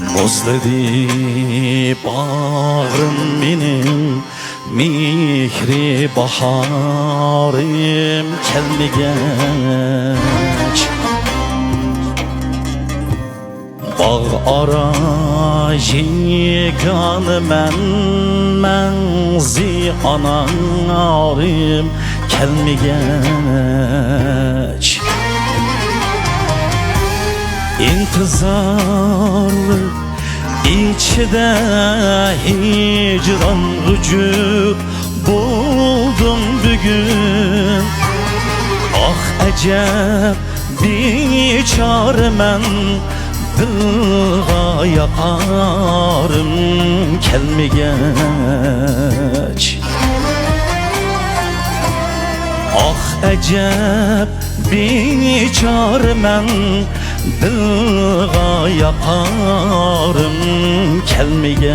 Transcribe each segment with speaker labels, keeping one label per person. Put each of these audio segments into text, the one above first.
Speaker 1: Bozladı bağrım benim, mihri baharım kelmegeç. Bağ ara yeganı menzi anarım kelmegeç. İntizarlı içinde hicran vücut buldum bugün. Ah ecep biçare men dılga yakarım kelmegeç. Ah ecep biçare men dılga yaparım kelmegeç.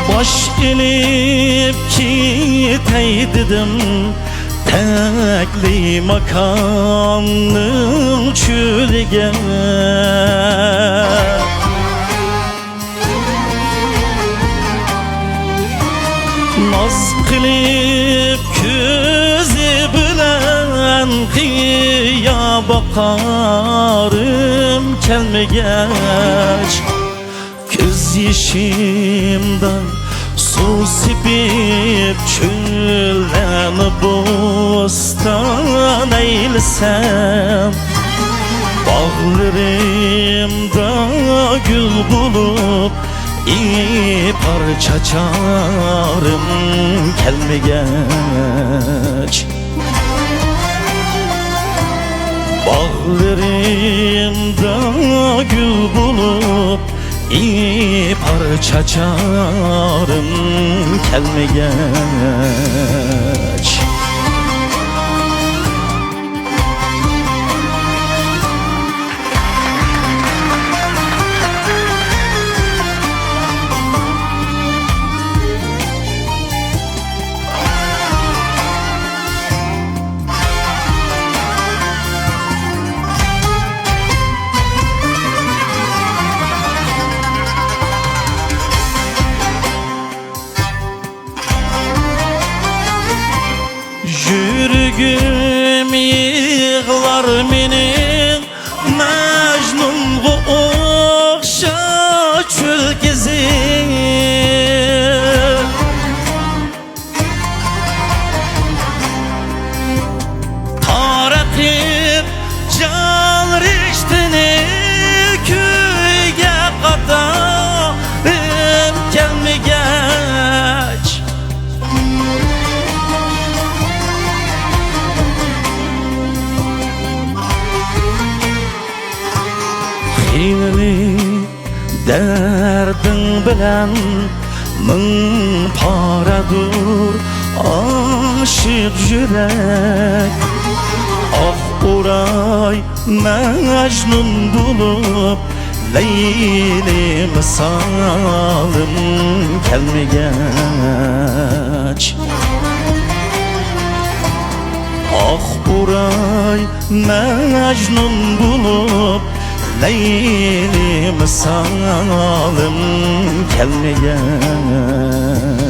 Speaker 1: Baş elip kitey dedim, tekli makamım çölge. Naz kılıp közü bilen kıya bakarım kelmegeç. Göz yaşımdan su sipip çöllerni bostan eylesem, bağlarımda gül bulup ipar çaçarım kelmegeç. Bağlarımda gül bulup ipar çaçarım kelmegeç. Yürgüm yığlar menin Mecnun'u okşa çöl gezir. Tarakip can riştini köyge kadarım kelmegeç. Derdin bilen ming paradur aşık yürek. Ah uray Mecnun bulup Leyli misalım kelmegeç. Ah uray Mecnun bulup Leyli misalım kelmegeç.